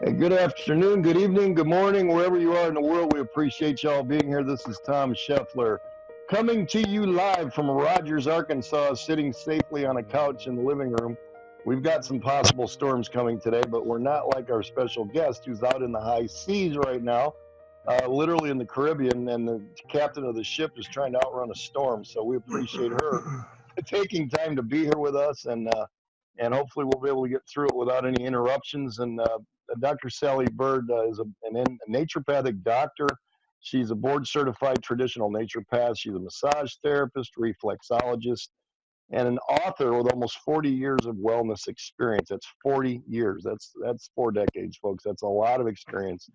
Hey, good afternoon, good evening, good morning, wherever you are in the world. We appreciate y'all being here. This is Tom Scheffler coming to you live from Rogers, Arkansas, sitting safely on a couch in the living room. We've got some possible storms coming today, but we're not like our special guest who's out in the high seas right now, literally in the Caribbean, and the captain of the ship is trying to outrun a storm. So we appreciate her taking time to be here with us, and hopefully we'll be able to get through it without any interruptions. And Dr. Sally Byrd is a naturopathic doctor. She's a board-certified traditional naturopath. She's a massage therapist, reflexologist, and an author with almost 40 years of wellness experience. That's 40 years. That's 4 decades, folks. That's a lot of experience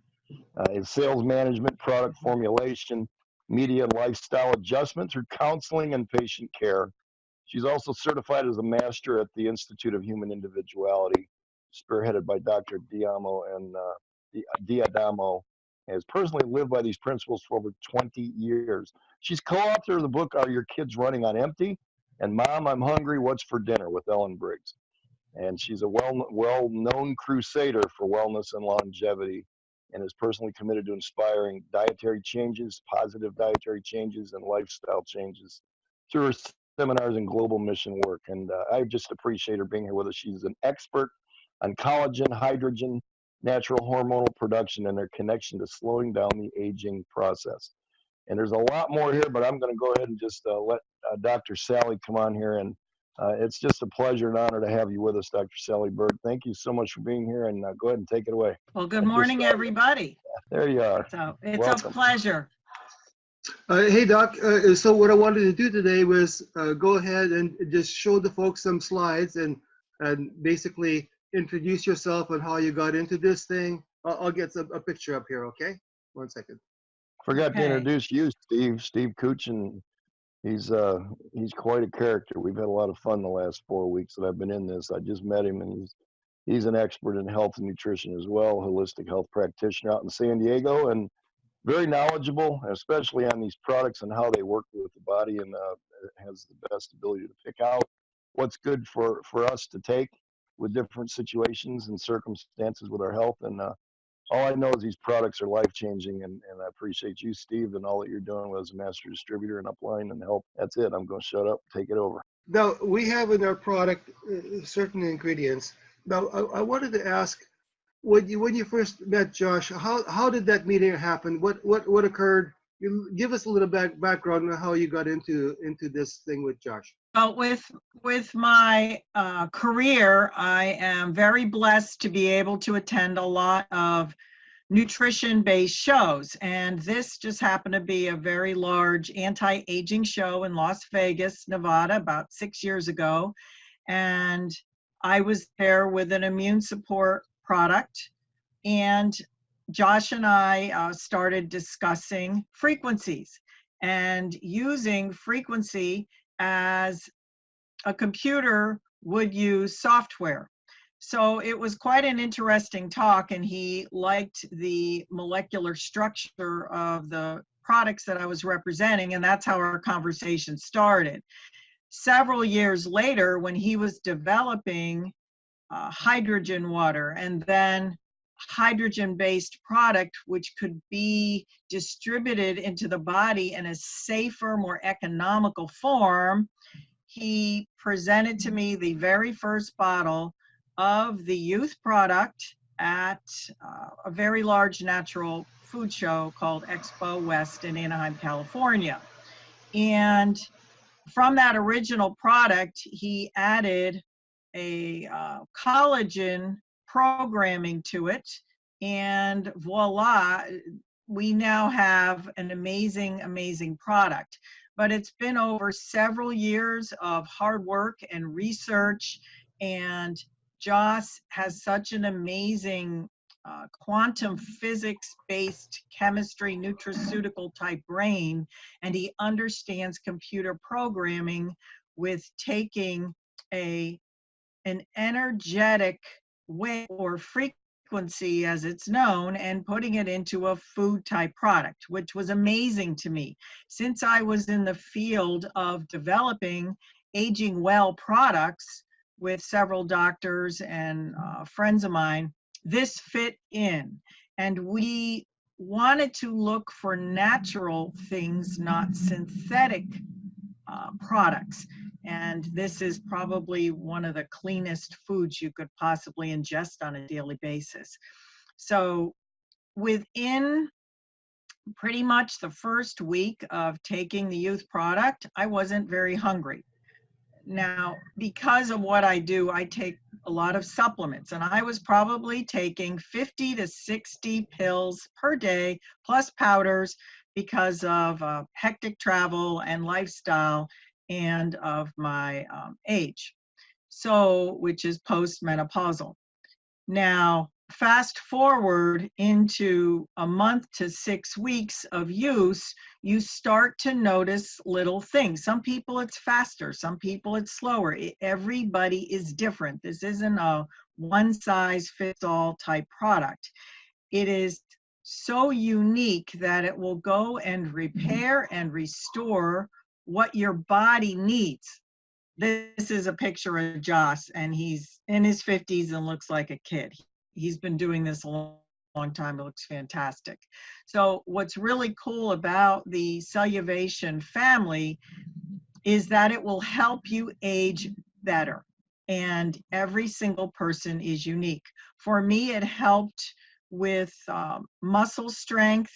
in sales management, product formulation, media and lifestyle adjustment through counseling and patient care. She's also certified as a master at the Institute of Human Individuality, spearheaded by Dr. Diamo and Diadamo, has personally lived by these principles for over 20 years. She's co-author of the book, Are Your Kids Running on Empty? And Mom, I'm Hungry, What's for Dinner? With Ellen Briggs. And she's a well-known crusader for wellness and longevity, and is personally committed to inspiring dietary changes, positive dietary changes, and lifestyle changes through her seminars and global mission work. And I just appreciate her being here with us. She's an expert on collagen, hydrogen, natural hormonal production, and their connection to slowing down the aging process. And there's a lot more here, but I'm going to go ahead and just let Dr. Sally come on here. And it's just a pleasure and honor to have you with us, Dr. Sally Byrd. Thank you so much for being here, and go ahead and take it away. Well, good morning, everybody. There you are. It's a pleasure. Hey, Doc. So what I wanted to do today was go ahead and just show the folks some slides and basically introduce yourself and how you got into this thing. I'll get a picture up here, okay? 1 second. Forgot to introduce you, Steve Kuchin. He's quite a character. We've had a lot of fun the last 4 weeks that I've been in this. I just met him, and he's an expert in health and nutrition as well, holistic health practitioner out in San Diego, and very knowledgeable, especially on these products and how they work with the body, and has the best ability to pick out what's good for us to take with different situations and circumstances with our health. And all I know is these products are life-changing, and I appreciate you, Steve, and all that you're doing as a master distributor and upline and help. That's it. I'm going to shut up, take it over. Now, we have in our product certain ingredients. Now, I wanted to ask, when you first met Josh, how did that meeting happen? What occurred? You give us a little background on how you got into this thing with Josh. Well, with my career, I am very blessed to be able to attend a lot of nutrition-based shows, and this just happened to be a very large anti-aging show in Las Vegas, Nevada, about 6 years ago, and I was there with an immune support product, and Josh and I started discussing frequencies and using frequency as a computer would use software. So it was quite an interesting talk, and he liked the molecular structure of the products that I was representing, and that's how our conversation started. Several years later, when he was developing hydrogen water and then hydrogen-based product, which could be distributed into the body in a safer, more economical form, he presented to me the very first bottle of the youth product at a very large natural food show called Expo West in Anaheim, California. And from that original product, he added a collagen programming to it, and voila, we now have an amazing product. But it's been over several years of hard work and research, and Joss has such an amazing quantum physics-based chemistry, nutraceutical type brain, and he understands computer programming with taking an energetic wave or frequency, as it's known, and putting it into a food type product, which was amazing to me. Since I was in the field of developing aging well products with several doctors and friends of mine, this fit in. And we wanted to look for natural things, not synthetic products. And this is probably one of the cleanest foods you could possibly ingest on a daily basis. So within pretty much the first week of taking the youth product, I wasn't very hungry. Now, because of what I do, I take a lot of supplements, and I was probably taking 50 to 60 pills per day, plus powders, because of hectic travel and lifestyle and of my age, so which is postmenopausal. Now, fast forward into a month to 6 weeks of use, you start to notice little things. Some people it's faster, some people it's slower. Everybody is different. This isn't a one size fits all type product. It is so unique that it will go and repair and restore what your body needs. This is a picture of Josh, and he's in his 50s and looks like a kid. He's been doing this a long time. It looks fantastic. So what's really cool about the Celluvation family is that it will help you age better. And every single person is unique. For me, it helped with muscle strength,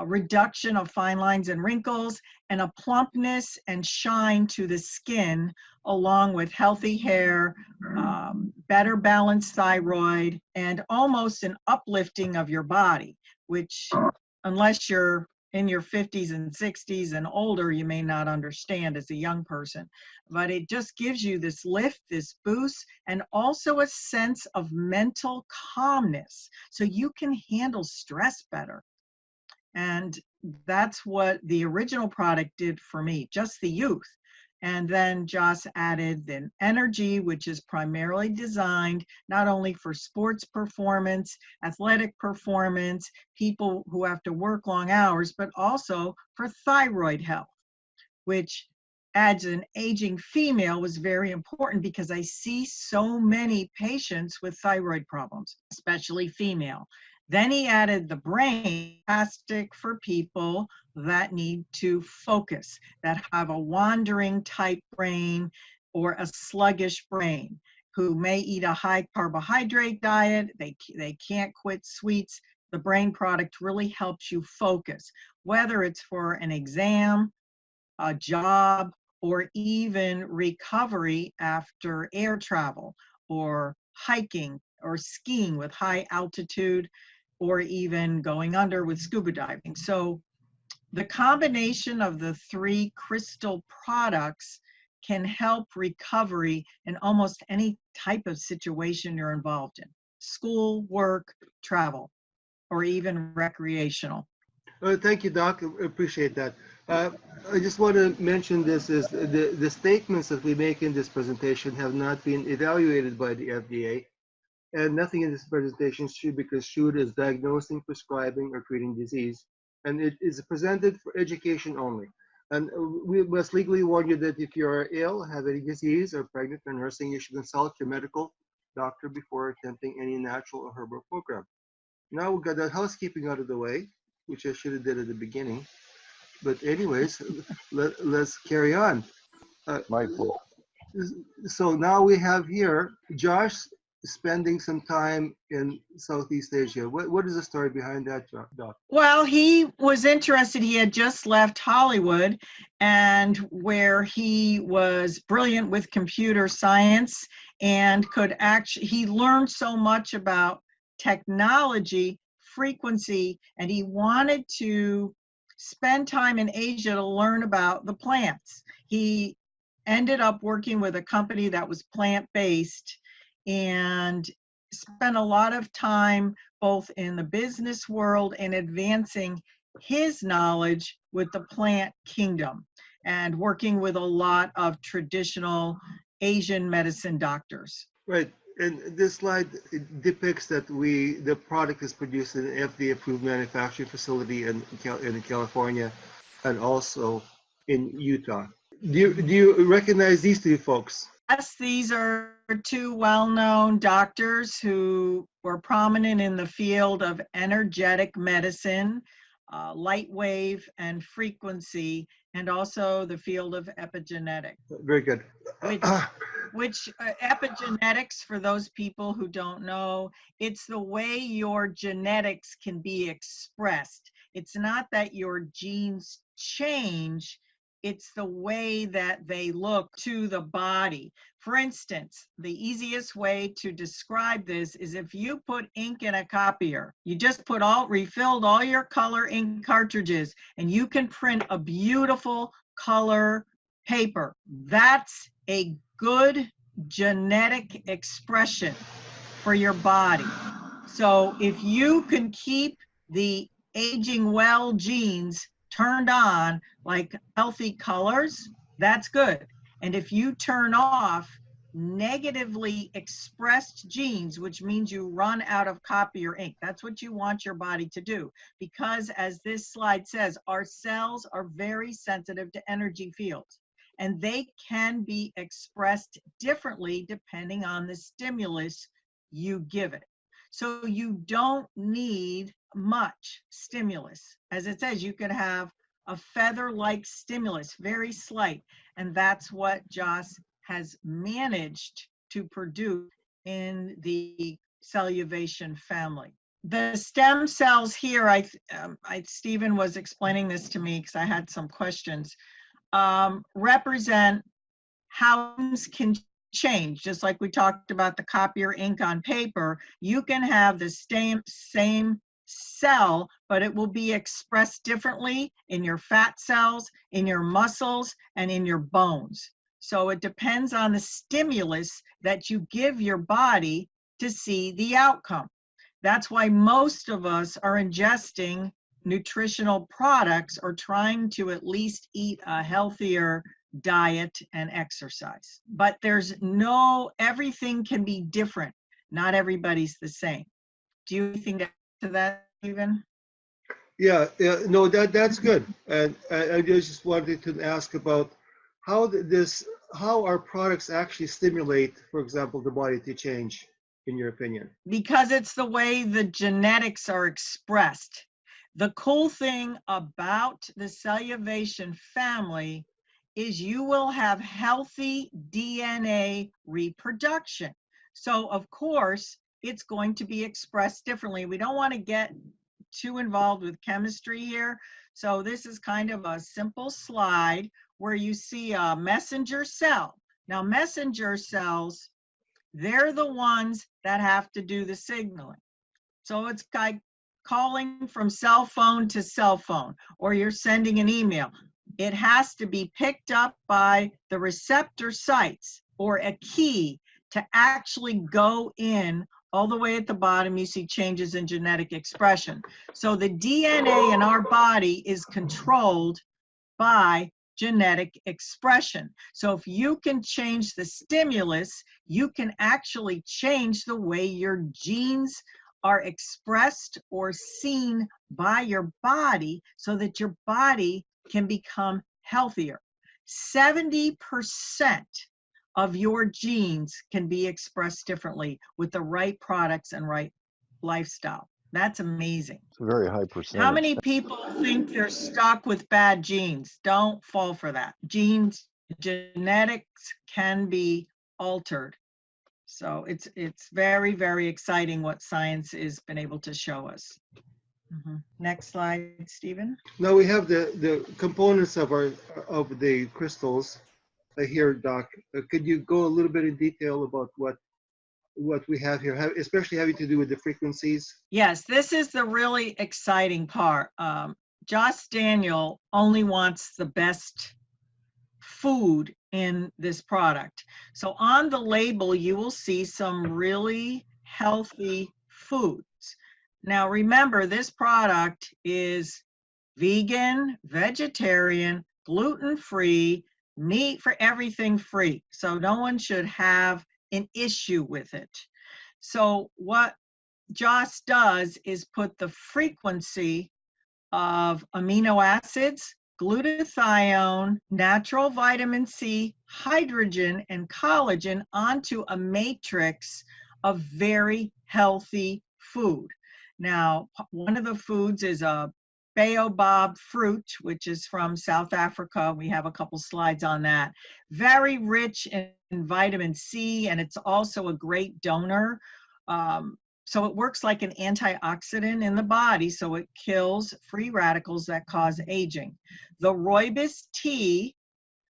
reduction of fine lines and wrinkles, and a plumpness and shine to the skin, along with healthy hair, better balanced thyroid, and almost an uplifting of your body, which unless you're in your 50s and 60s and older, you may not understand as a young person. But it just gives you this lift, this boost, and also a sense of mental calmness, so you can handle stress better. And that's what the original product did for me, just the youth. And then Joss added the energy, which is primarily designed not only for sports performance, athletic performance, people who have to work long hours, but also for thyroid health, which as an aging female was very important because I see so many patients with thyroid problems, especially female. Then he added the brain, fantastic for people that need to focus, that have a wandering type brain or a sluggish brain, who may eat a high carbohydrate diet, they can't quit sweets. The brain product really helps you focus, whether it's for an exam, a job, or even recovery after air travel or hiking or skiing with high altitude, or even going under with scuba diving. So the combination of the 3 crystal products can help recovery in almost any type of situation you're involved in: school, work, travel, or even recreational. Thank you, Doc. I appreciate that. I just want to mention this is the statements that we make in this presentation have not been evaluated by the FDA, and nothing in this presentation should be construed as diagnosing, prescribing, or treating disease. And it is presented for education only. And we must legally warn you that if you are ill, have any disease, or pregnant or nursing, you should consult your medical doctor before attempting any natural or herbal program. Now we've got that housekeeping out of the way, which I should have did at the beginning. But anyways, let's carry on. My fault. So now we have here Josh spending some time in Southeast Asia. What is the story behind that, Doc? Well, he was interested. He had just left Hollywood, and where he was brilliant with computer science and could actually, he learned so much about technology, frequency, and he wanted to spend time in Asia to learn about the plants. He ended up working with a company that was plant-based and spent a lot of time both in the business world and advancing his knowledge with the plant kingdom and working with a lot of traditional Asian medicine doctors. Right. And this slide depicts that the product is produced in an FDA-approved manufacturing facility in California and also in Utah. Do you recognize these 2 folks? Yes, these are two well-known doctors who were prominent in the field of energetic medicine, light wave and frequency, and also the field of epigenetics. Very good. Which epigenetics, for those people who don't know, it's the way your genetics can be expressed. It's not that your genes change, it's the way that they look to the body. For instance, the easiest way to describe this is if you put ink in a copier, you just refilled all your color ink cartridges, and you can print a beautiful color paper. That's a good genetic expression for your body. So if you can keep the aging well genes turned on, like healthy colors, that's good. And if you turn off negatively expressed genes, which means you run out of copier ink, that's what you want your body to do. Because as this slide says, our cells are very sensitive to energy fields, and they can be expressed differently depending on the stimulus you give it. So you don't need much stimulus. As it says, you could have a feather-like stimulus, very slight, and that's what Joss has managed to produce in the Celluvation family. The stem cells here, Stephen was explaining this to me because I had some questions, represent how things can change. Just like we talked about the copier ink on paper, you can have the same cell, but it will be expressed differently in your fat cells, in your muscles, and in your bones. So it depends on the stimulus that you give your body to see the outcome. That's why most of us are ingesting nutritional products or trying to at least eat a healthier diet and exercise. But everything can be different. Not everybody's the same. Do you think to that, Stephen? Yeah, no, that's good. And I just wanted to ask about how our products actually stimulate, for example, the body to change, in your opinion. Because it's the way the genetics are expressed. The cool thing about the Celluvation family is you will have healthy DNA reproduction. So of course, it's going to be expressed differently. We don't want to get too involved with chemistry here. So this is kind of a simple slide where you see a messenger cell. Now, messenger cells, they're the ones that have to do the signaling. So it's like calling from cell phone to cell phone, or you're sending an email. It has to be picked up by the receptor sites or a key to actually go in. All the way at the bottom, you see changes in genetic expression. So the DNA in our body is controlled by genetic expression. So if you can change the stimulus, you can actually change the way your genes are expressed or seen by your body so that your body can become healthier. 70% of your genes can be expressed differently with the right products and right lifestyle. That's amazing. It's a very high percentage. How many people think they're stuck with bad genes? Don't fall for that. Genetics can be altered. So it's very, very exciting what science has been able to show us. Next slide, Stephen. Now we have the components of the crystals here, Doc. Could you go a little bit in detail about what we have here, especially having to do with the frequencies? Yes, this is the really exciting part. Joss Daniel only wants the best food in this product. So on the label, you will see some really healthy foods. Now remember, this product is vegan, vegetarian, gluten-free, meat for everything free. So no one should have an issue with it. So what Joss does is put the frequency of amino acids, glutathione, natural vitamin C, hydrogen, and collagen onto a matrix of very healthy food. Now, one of the foods is a baobab fruit, which is from South Africa. We have a couple slides on that. Very rich in vitamin C, and it's also a great donor. So it works like an antioxidant in the body, so it kills free radicals that cause aging. The rooibos tea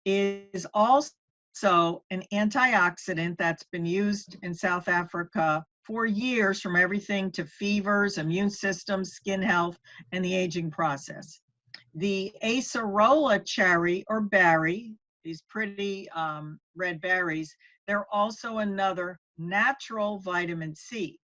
is also an antioxidant that's been used in South Africa for years, from everything to fevers, immune system, skin health, and the aging process. The acerola cherry or berry, these pretty red berries, they're also another natural vitamin C.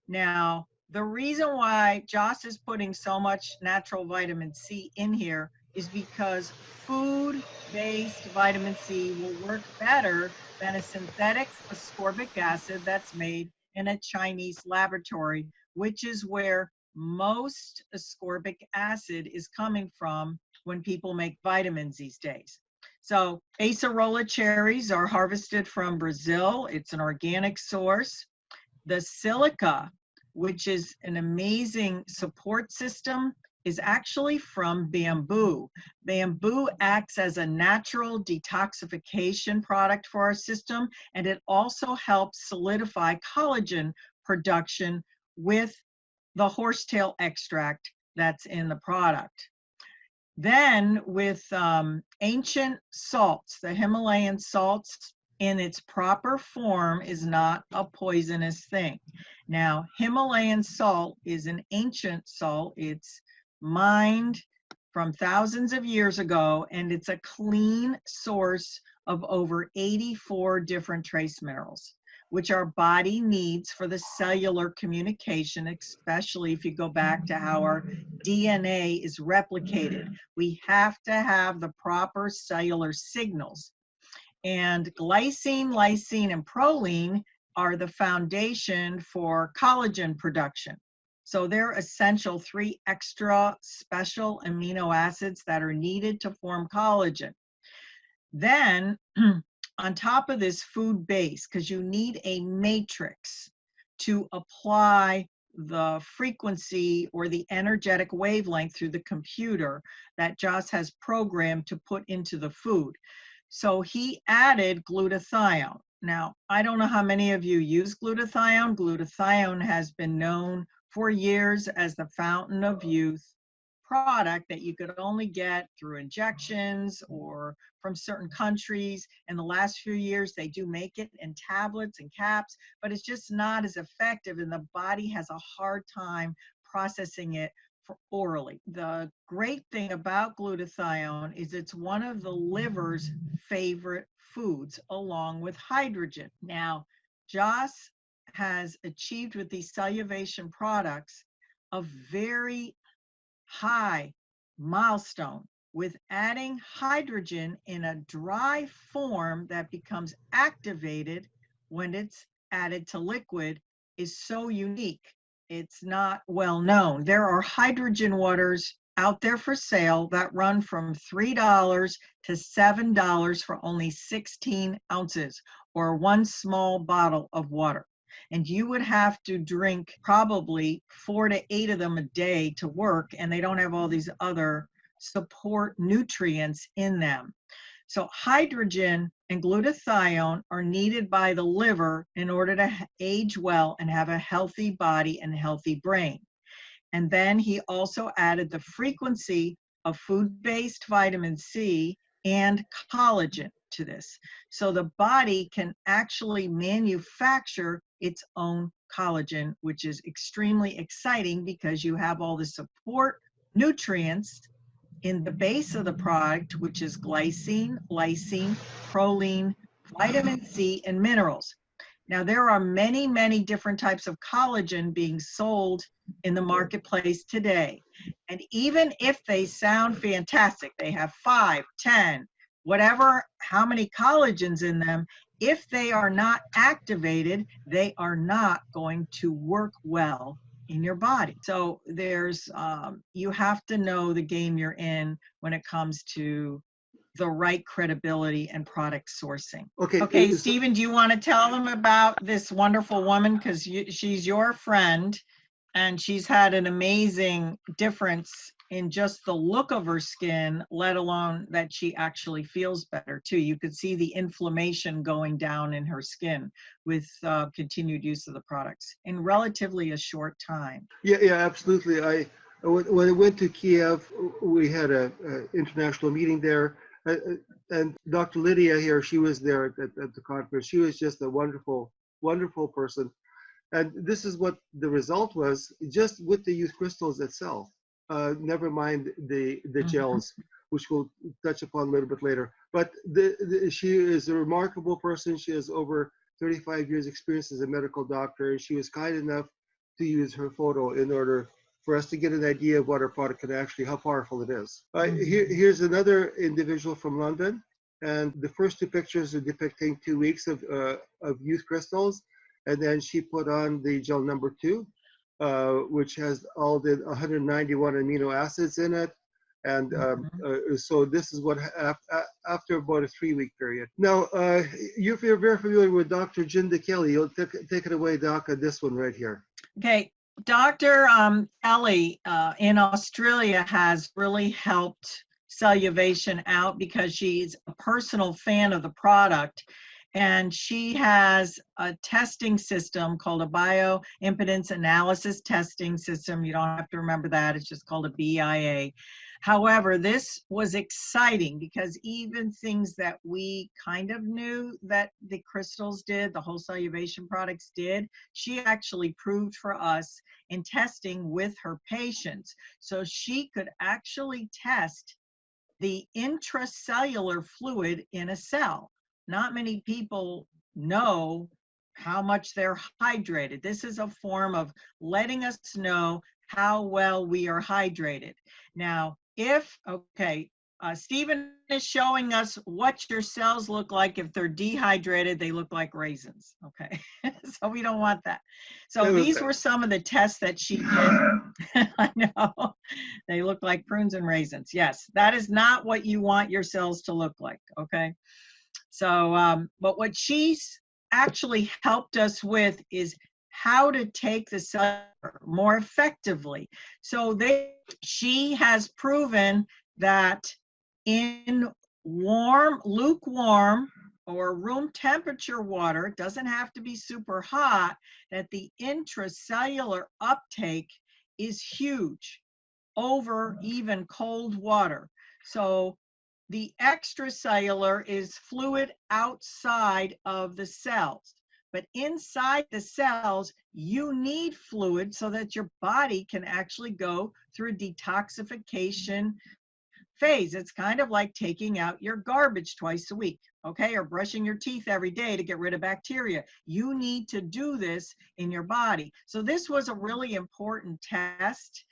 Now, the reason why Joss is putting so much natural vitamin C in here is because food-based vitamin C will work better than a synthetic ascorbic acid that's made in a Chinese laboratory, which is where most ascorbic acid is coming from when people make vitamins these days. So acerola cherries are harvested from Brazil. It's an organic source. The silica, which is an amazing support system, is actually from bamboo. Bamboo acts as a natural detoxification product for our system, and it also helps solidify collagen production with the horsetail extract that's in the product. Then with ancient salts, the Himalayan salts in its proper form is not a poisonous thing. Now, Himalayan salt is an ancient salt. It's mined from thousands of years ago, and it's a clean source of over 84 different trace minerals, which our body needs for the cellular communication, especially if you go back to how our DNA is replicated. We have to have the proper cellular signals. And glycine, lysine, and proline are the foundation for collagen production. So they're essential 3 extra special amino acids that are needed to form collagen. Then on top of this food base, because you need a matrix to apply the frequency or the energetic wavelength through the computer that Joss has programmed to put into the food. So he added glutathione. Now, I don't know how many of you use glutathione. Glutathione has been known for years as the fountain of youth product that you could only get through injections or from certain countries. In the last few years, they do make it in tablets and caps, but it's just not as effective, and the body has a hard time processing it orally. The great thing about glutathione is it's one of the liver's favorite foods, along with hydrogen. Now, Joss has achieved with these Celluvation products a very high milestone with adding hydrogen in a dry form that becomes activated when it's added to liquid is so unique. It's not well known. There are hydrogen waters out there for sale that run from $3 to $7 for only 16 ounces or 1 small bottle of water. And you would have to drink probably 4 to 8 of them a day to work, and they don't have all these other support nutrients in them. So hydrogen and glutathione are needed by the liver in order to age well and have a healthy body and healthy brain. And then he also added the frequency of food-based vitamin C and collagen to this. So the body can actually manufacture its own collagen, which is extremely exciting because you have all the support nutrients in the base of the product, which is glycine, lysine, proline, vitamin C, and minerals. Now, there are many, many different types of collagen being sold in the marketplace today. And even if they sound fantastic, they have 5, 10, whatever, how many collagens in them, if they are not activated, they are not going to work well in your body. So there's, you have to know the game you're in when it comes to the right credibility and product sourcing. Okay, Stephen, do you want to tell them about this wonderful woman? Because she's your friend, and she's had an amazing difference in just the look of her skin, let alone that she actually feels better too. You could see the inflammation going down in her skin with continued use of the products in relatively a short time. Yeah, absolutely. When I went to Kiev, we had a international meeting there, and Dr. Lydia here, she was there at the conference. She was just a wonderful, wonderful person. And this is what the result was, just with the youth crystals itself. Never mind the gels, which we'll touch upon a little bit later. But she is a remarkable person. She has over 35 years experience as a medical doctor. She was kind enough to use her photo in order for us to get an idea of what our product can actually, how powerful it is. Here's another individual from London. And the first two pictures are depicting 2 weeks of youth crystals. And then she put on the gel number 2, which has all the 191 amino acids in it. And so this is what, after about a 3-week period. Now, you're very familiar with Dr. Jinda Kelly. You'll take it away, Doc, on this one right here. Okay, Dr. Kelly in Australia has really helped Celluvation out because she's a personal fan of the product. And she has a testing system called a bioimpedance analysis testing system. You don't have to remember that. It's just called a BIA. However, this was exciting because even things that we kind of knew that the crystals did, the whole Celluvation products did, she actually proved for us in testing with her patients. So she could actually test the intracellular fluid in a cell. Not many people know how much they're hydrated. This is a form of letting us know how well we are hydrated. Now, Stephen is showing us what your cells look like if they're dehydrated. They look like raisins, okay? So we don't want that. So these were some of the tests that she did. I know, they look like prunes and raisins. Yes, that is not what you want your cells to look like, okay? So, but what she's actually helped us with is how to take the cellular more effectively. So she has proven that in lukewarm or room temperature water, it doesn't have to be super hot, that the intracellular uptake is huge over even cold water. So the extracellular is fluid outside of the cells, but inside the cells, you need fluid so that your body can actually go through a detoxification phase. It's kind of like taking out your garbage twice a week, okay, or brushing your teeth every day to get rid of bacteria. You need to do this in your body. So this was a really important test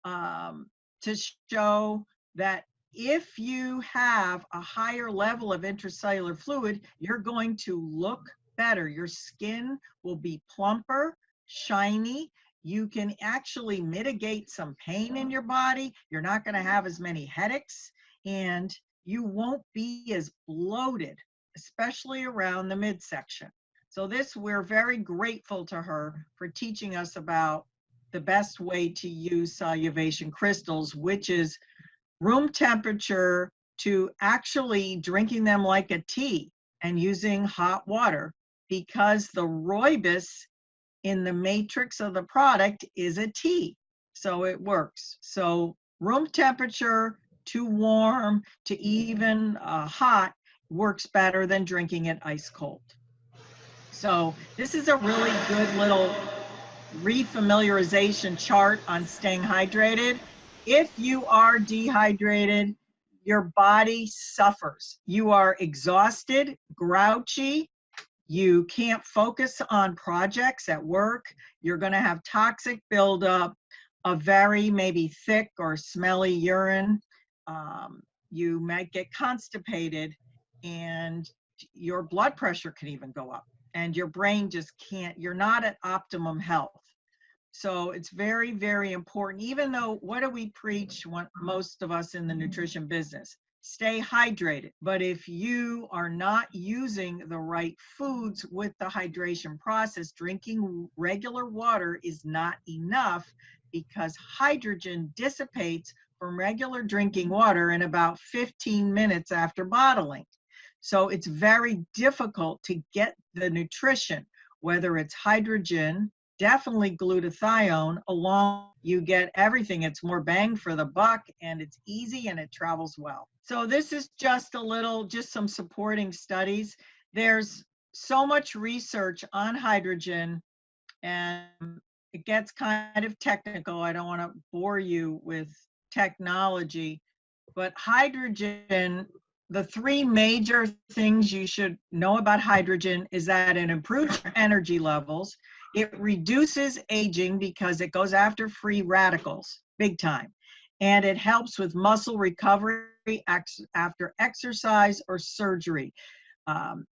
to show that if you have a higher level of intracellular fluid, you're going to look better. Your skin will be plumper, shiny. You can actually mitigate some pain in your body. You're not going to have as many headaches, and you won't be as bloated, especially around the midsection. So we're very grateful to her for teaching us about the best way to use Celluvation crystals, which is room temperature to actually drinking them like a tea and using hot water, because the rooibos in the matrix of the product is a tea. So it works. So room temperature to warm to even hot works better than drinking it ice cold. So this is a really good little refamiliarization chart on staying hydrated. If you are dehydrated, your body suffers. You are exhausted, grouchy. You can't focus on projects at work. You're going to have toxic buildup, a very maybe thick or smelly urine. You might get constipated, and your blood pressure can even go up, and your brain just can't, you're not at optimum health. So it's very, very important, even though what do we preach, most of us in the nutrition business? Stay hydrated. But if you are not using the right foods with the hydration process, drinking regular water is not enough because hydrogen dissipates from regular drinking water in about 15 minutes after bottling. So it's very difficult to get the nutrition, whether it's hydrogen, definitely glutathione, along you get everything. It's more bang for the buck, and it's easy and it travels well. So this is just some supporting studies. There's so much research on hydrogen, and it gets kind of technical. I don't want to bore you with technology, but hydrogen, the three major things you should know about hydrogen is that it improves your energy levels. It reduces aging because it goes after free radicals, big time. And it helps with muscle recovery after exercise or surgery.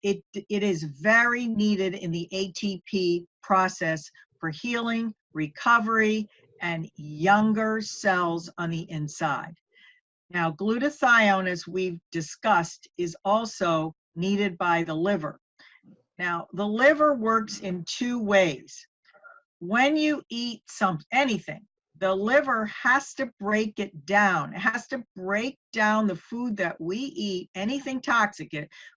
It is very needed in the ATP process for healing, recovery, and younger cells on the inside. Now, glutathione, as we've discussed, is also needed by the liver. Now, the liver works in two ways. When you eat anything, the liver has to break it down. It has to break down the food that we eat, anything toxic.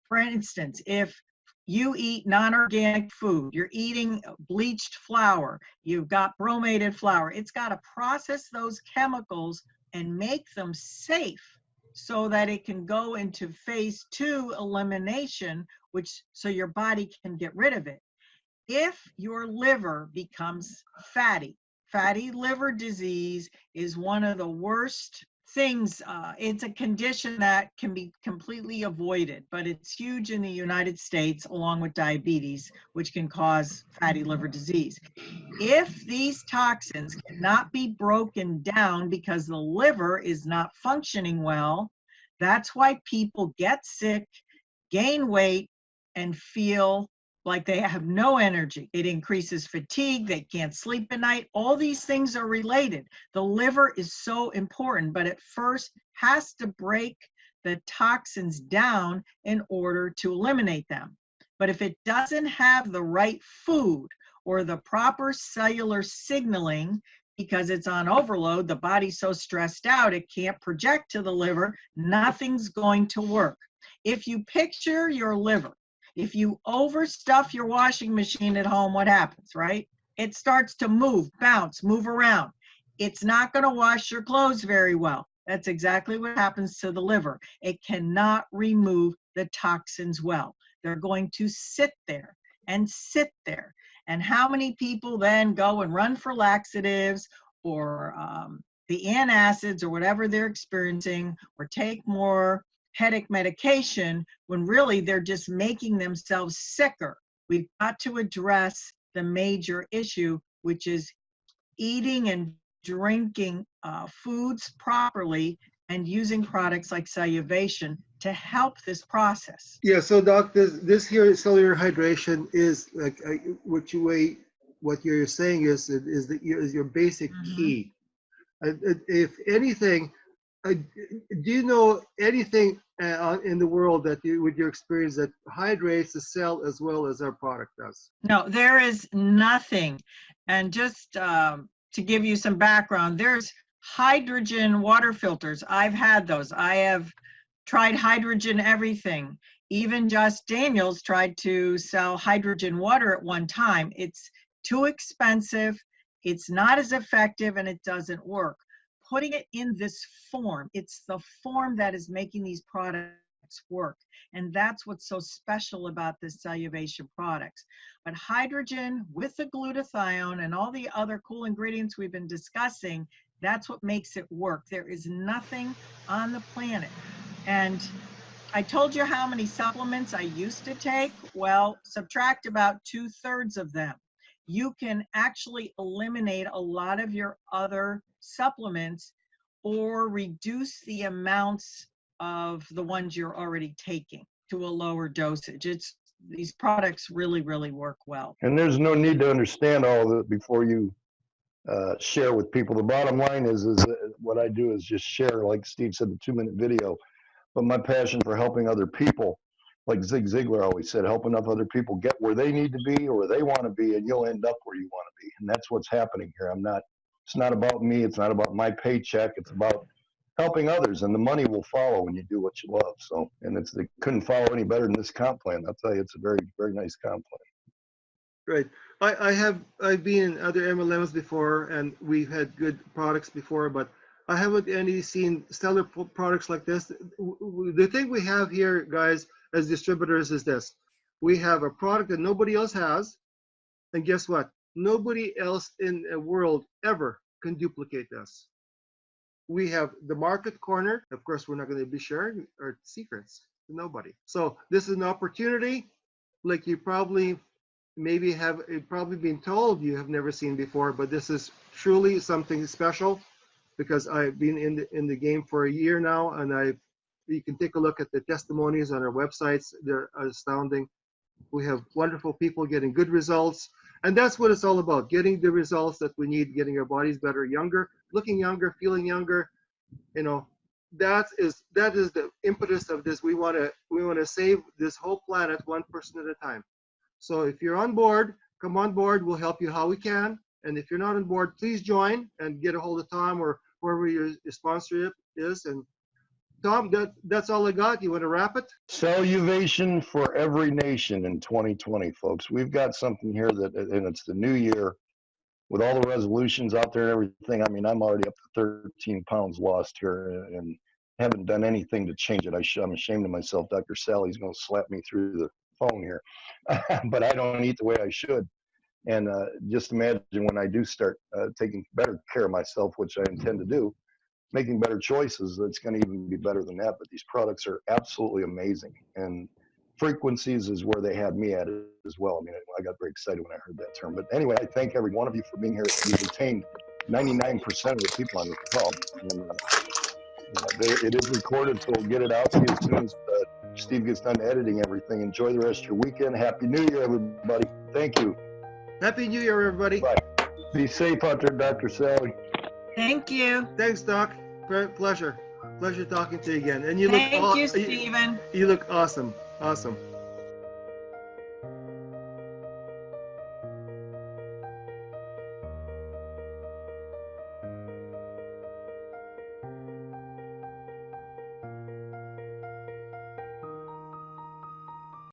For instance, if you eat non-organic food, you're eating bleached flour, you've got bromated flour, it's got to process those chemicals and make them safe so that it can go into phase 2 elimination, so your body can get rid of it. If your liver becomes fatty liver disease is one of the worst things. It's a condition that can be completely avoided, but it's huge in the United States, along with diabetes, which can cause fatty liver disease. If these toxins cannot be broken down because the liver is not functioning well, that's why people get sick, gain weight, and feel like they have no energy. It increases fatigue, they can't sleep at night. All these things are related. The liver is so important, but it first has to break the toxins down in order to eliminate them. But if it doesn't have the right food or the proper cellular signaling, because it's on overload, the body's so stressed out, it can't project to the liver, nothing's going to work. If you picture your liver, if you overstuff your washing machine at home, what happens, right? It starts to move, bounce, move around. It's not going to wash your clothes very well. That's exactly what happens to the liver. It cannot remove the toxins well. They're going to sit there and sit there. And how many people then go and run for laxatives or the antacids or whatever they're experiencing, or take more headache medication when really they're just making themselves sicker? We've got to address the major issue, which is eating and drinking foods properly and using products like Celluvation to help this process. Yeah, so Doc, this here cellular hydration is like what you're saying is your basic key. If anything, do you know anything in the world that with your experience, that hydrates the cell as well as our product does? No, there is nothing. And just to give you some background, there's hydrogen water filters. I've had those. I have tried hydrogen everything. Even Josh Daniels tried to sell hydrogen water at one time. It's too expensive, it's not as effective, and it doesn't work. Putting it in this form, it's the form that is making these products work. And that's what's so special about the Celluvation products. But hydrogen with the glutathione and all the other cool ingredients we've been discussing, that's what makes it work. There is nothing on the planet. And I told you how many supplements I used to take. Well, subtract about 2/3 of them. You can actually eliminate a lot of your other supplements or reduce the amounts of the ones you're already taking to a lower dosage. These products really, really work well. And there's no need to understand all of it before you share with people. The bottom line is what I do is just share, like Steve said, the 2-minute video. But my passion for helping other people, like Zig Ziglar always said, helping other people get where they need to be or where they want to be, and you'll end up where you want to be. And that's what's happening here. It's not about me. It's not about my paycheck. It's about helping others, and the money will follow when you do what you love. So, and it couldn't follow any better than this comp plan. I'll tell you, it's a very, very nice comp plan. Right. I've been in other MLMs before, and we've had good products before, but I haven't seen stellar products like this. The thing we have here, guys, as distributors is this: we have a product that nobody else has, and guess what? Nobody else in the world ever can duplicate this. We have the market corner. Of course, we're not going to be sharing our secrets to nobody. So this is an opportunity, like you probably been told you have never seen before, but this is truly something special, because I've been in the game for a year now, and you can take a look at the testimonies on our websites. They're astounding. We have wonderful people getting good results, and that's what it's all about: getting the results that we need, getting our bodies better, younger, looking younger, feeling younger. You know, that is the impetus of this. We want to save this whole planet one person at a time. So if you're on board, come on board. We'll help you how we can. And if you're not on board, please join and get a hold of Tom or whoever your sponsor is. And Tom, that's all I got. You want to wrap it? Celluvation for every nation in 2020, folks. We've got something here and it's the new year with all the resolutions out there and everything. I mean, I'm already up to 13 pounds lost here and haven't done anything to change it. I'm ashamed of myself. Dr. Sally's going to slap me through the phone here, but I don't eat the way I should. And just imagine when I do start taking better care of myself, which I intend to do, making better choices, it's going to even be better than that. But these products are absolutely amazing. And frequencies is where they had me at as well. I mean, I got very excited when I heard that term. But anyway, I thank every one of you for being here. You've retained 99% of the people on this call. And, it is recorded, so we'll get it out to you as soon as Steve gets done editing everything. Enjoy the rest of your weekend. Happy New Year, everybody. Thank you. Happy New Year, everybody. Bye. Be safe out there, Dr. Sally. Thank you. Thanks, Doc. Pleasure talking to you again. And Thank you, Stephen. You look awesome. Awesome.